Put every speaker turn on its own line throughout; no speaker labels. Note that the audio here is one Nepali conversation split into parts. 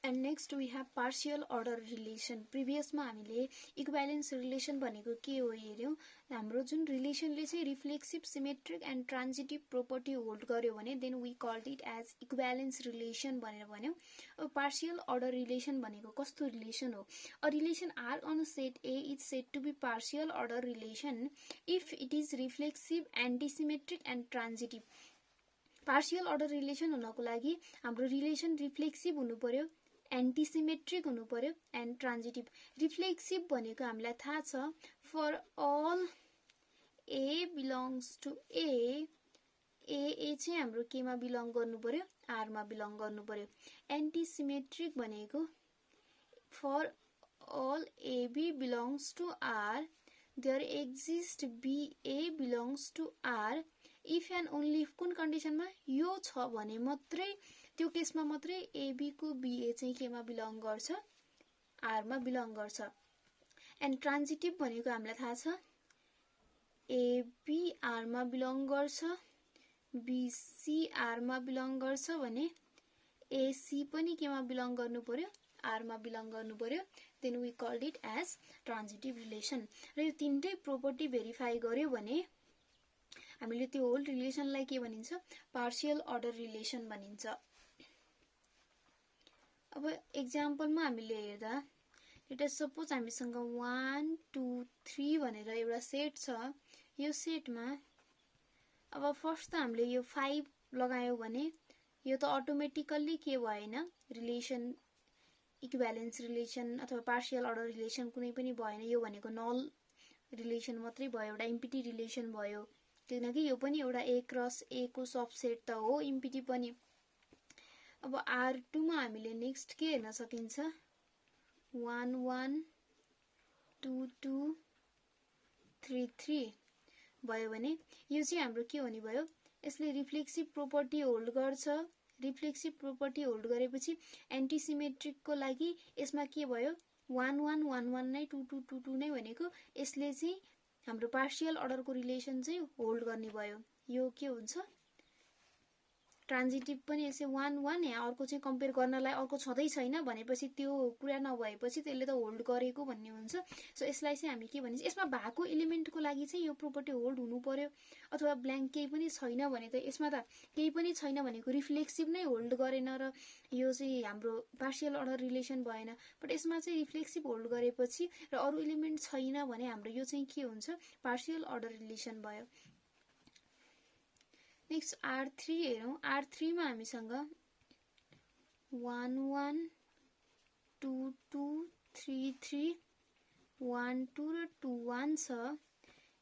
And next we have partial order relation. Previous मा हामीले equivalence relation भनेको के हो हेर्यौं. हाम्रो जुन रिलेसनले चाहिँ reflexive, symmetric and transitive property hold गर्यो भने then we called it as equivalence relation भनेर भन्यौं. अब पार्शियल अर्डर रिलेसन भनेको कस्तो रिलेसन हो? A relation R on set A is said to be partial order relation if it is reflexive, antisymmetric and transitive. Partial order relation हुनको लागि हाम्रो रिलेसन रिफ्लेक्सिभ हुनु पर्यो, एन्टिसिमेट्रिक हुनु पर्यो एन्ड ट्रान्जिटिभ. रिफ्लेक्सिभ भनेको हामीलाई थाहा छ, for all a belongs to A, a चाहिँ हाम्रो केमा बिलोङ गर्नु पर्यो, आरमा बिलोङ गर्नु पर्यो. एन्टिसिमेट्रिक भनेको for all a b belongs to R there exist b a belongs to R if and only if. कुन कन्डिसनमा यो छ भने मात्रै, त्यो केसमा मात्रै एबी को बीए चाहिँ केमा बिलोङ गर्छ, आरमा बिलोङ गर्छ. एन्ड ट्रान्जिटिभ भनेको हामीलाई थाहा छ, एबी आरमा बिलोङ गर्छ, बीसी आरमा बिलोङ गर्छ भने एसी पनि केमा बिलोङ गर्नु पर्यो, आरमा बिलोङ गर्नु पर्यो. Then we called it as transitive relation. र यो तीनटै प्रोपर्टी भेरिफाई गर्यो भने हामीले त्यो होल रिलेसनलाई के भनिन्छ, पार्शियल अर्डर रिलेसन भनिन्छ. अब एक्जाम्पलमा हामीले हेर्दा लेट अस सपोज हामीसँग 1 2 3 भनेर एउटा सेट छ. यो सेटमा अब फर्स्ट त हामीले यो 5 लगायौं भने यो त अटोमेटिकल्ली के भएन, रिलेसन इक्विभ्यालेन्स रिलेसन अथवा पार्शियल अर्डर रिलेसन कुनै पनि भएन. यो भनेको नल रिलेसन मात्रै भयो, एउटा इम्पिटी रिलेसन भयो, किनकि यो पनि एउटा ए क्रस ए को सबसेट त हो, इम्पिटी पनि. अब R2 मा हामीले नेक्स्ट के हेर्न सकिन्छ, 1 1 2 2 3 3 भयो भने यो चाहिँ हाम्रो के हुने भयो, यसले रिफ्लेक्सिभ प्रोपर्टी होल्ड गर्छ. रिफ्लेक्सिभ प्रोपर्टी होल्ड गरेपछि एन्टिसिमेट्रिकको लागि यसमा के भयो, 1 1 1 1 नै 2 2 2 2 नै भनेको यसले चाहिँ हाम्रो पार्शियल अर्डरको रिलेसन चाहिँ होल्ड गर्ने भयो. यो के हुन्छ, ट्रान्जिटिभ पनि यसै 1 1, यहाँ अर्को चाहिँ कम्पेयर गर्नलाई अर्को छँदै छैन भनेपछि त्यो कुरा नभएपछि त्यसले त होल्ड गरेको भन्ने हुन्छ. सो यसलाई चाहिँ हामी के भनिन्छ, यसमा भएको एलिमेन्टको लागि चाहिँ यो प्रोपर्टी होल्ड हुनु पर्यो. अथवा ब्ल्याङ्क केही पनि छैन भने त, यसमा त केही पनि छैन भनेको रिफ्लेक्सिभ नै होल्ड गरेन र यो चाहिँ हाम्रो पार्शियल अर्डर रिलेसन भएन. बट यसमा चाहिँ रिफ्लेक्सिभ होल्ड गरेपछि र अरू एलिमेन्ट छैन भने हाम्रो यो चाहिँ के हुन्छ, पार्शियल अर्डर रिलेसन भयो. नेक्स्ट R3 हेरौं. R3 मा हामीसँग 1 1 2 2 3 3 1 2 र 2 1 छ.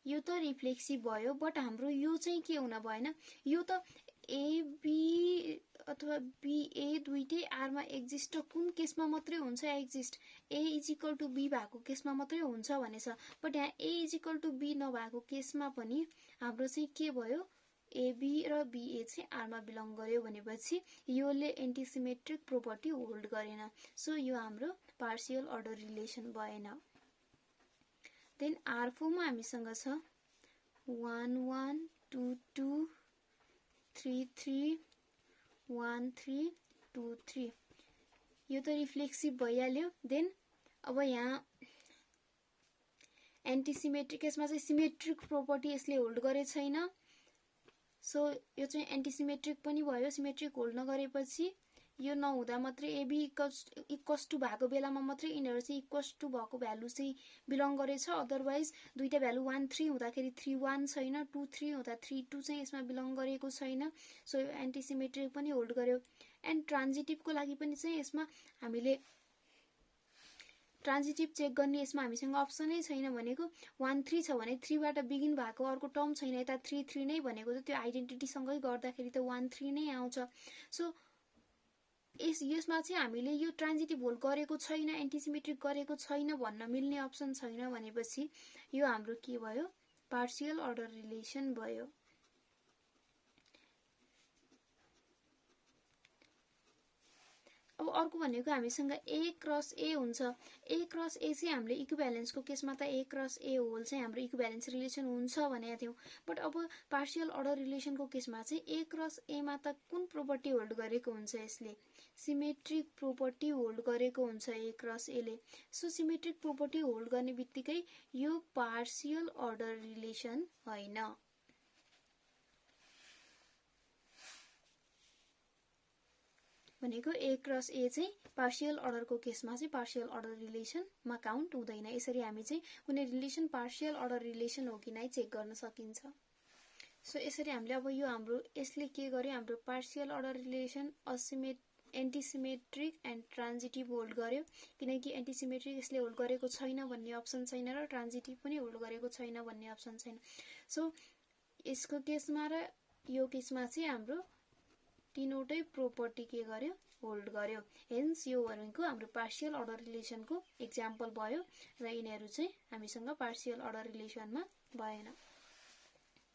यो त रिफ्लेक्सिभ भयो, बट हाम्रो यो चाहिँ के हुन भएन, यो त एबी अथवा बीए दुईटै आरमा एक्जिस्ट, कुन केसमा मात्रै हुन्छ exist, a is equal to b भएको केसमा मात्रै हुन्छ भनेछ. बट यहाँ a is equal to b नभएको केसमा पनि हाम्रो चाहिँ के भयो, एबी र बीए चाहिँ आरमा बिलोङ गर्यो भनेपछि योले एन्टिसिमेट्रिक प्रोपर्टी होल्ड गरेन. सो यो हाम्रो पार्शियल अर्डर रिलेसन भएन. देन R4 मा हामीसँग छ 1 1 2 2 3 3 1 3 2 3. यो त रिफ्लेक्सिभ भइहाल्यो. देन अब यहाँ एन्टिसिमेट्रिक, यसमा चाहिँ सिमेट्रिक प्रोपर्टी यसले होल्ड गरे छैन. सो यो चाहिँ एन्टिसिमेट्रिक पनि भयो. सिमेट्रिक होल्ड नगरेपछि यो नहुँदा मात्रै एबी इक्वल्स टु भएको बेलामा मात्रै यिनीहरू चाहिँ इक्वल्स टु भएको भ्यालु चाहिँ बिलोङ गरेछ. अदरवाइज दुईटा भ्यालु 1 3 हुँदाखेरि 3 1 छैन, 2 3 हुँदा 3 2 चाहिँ यसमा बिलोङ गरेको छैन. सो यो एन्टिसिमेट्रिक पनि होल्ड गर्यो. एन्ड ट्रान्जिटिभको लागि पनि चाहिँ यसमा हामीले ट्रान्जिटिभ चेक गर्ने यसमा हामीसँग अप्सनै छैन. भनेको 1 3 छ भने 3 बाट बिगिन भएको अर्को टर्म छैन, यता 3 3 नै भनेको त त्यो आइडेन्टिटीसँगै गर्दाखेरि त 1 3 नै आउँछ. सो यसमा चाहिँ हामीले यो ट्रान्जिटिभ होल्ड गरेको छैन, एन्टिसिमेट्रिक गरेको छैन भन्न मिल्ने अप्सन छैन भनेपछि यो हाम्रो के भयो, पार्शियल अर्डर रिलेसन भयो. अब अर्को भनेको हामीसँग ए क्रस ए हुन्छ। ए क्रस ए चाहिँ हामीले इक्विभ्यालेन्सको केसमा त ए क्रस ए होल चाहिँ हाम्रो इक्विभ्यालेन्स रिलेसन हुन्छ भनेको थियौँ। बट अब पार्शियल अर्डर रिलेसनको केसमा चाहिँ ए क्रस एमा त कुन प्रोपर्टी होल्ड गरेको हुन्छ? यसले सिमेट्रिक प्रोपर्टी होल्ड गरेको हुन्छ ए क्रस एले। सो सिमेट्रिक प्रोपर्टी होल्ड गर्ने बित्तिकै यो पार्शियल अर्डर रिलेसन होइन। भनेको ए क्रस ए चाहिँ पार्शियल अर्डरको केसमा चाहिँ पार्शियल अर्डर रिलेसनमा काउन्ट हुँदैन। यसरी हामी चाहिँ कुनै रिलेसन पार्शियल अर्डर रिलेसन हो कि नै चेक गर्न सकिन्छ। सो यसरी हामीले अब यो हाम्रो यसले के गर्यो? हाम्रो partial order relation antisymmetric and transitive hold गर्यो, किनकि एन्टिसिमेट्रिक यसले होल्ड गरेको छैन भन्ने अप्सन छैन र ट्रान्जिटिभ पनि होल्ड गरेको छैन भन्ने अप्सन छैन। सो यसको केसमा र यो केसमा चाहिँ हाम्रो तीनवटै प्रोपर्टी के गर्यो? होल्ड गर्यो। हेन्स यो भनेको हाम्रो पार्शियल अर्डर रिलेसनको एक्जाम्पल भयो र यिनीहरू चाहिँ हामीसँग पार्शियल अर्डर रिलेसनमा भएन।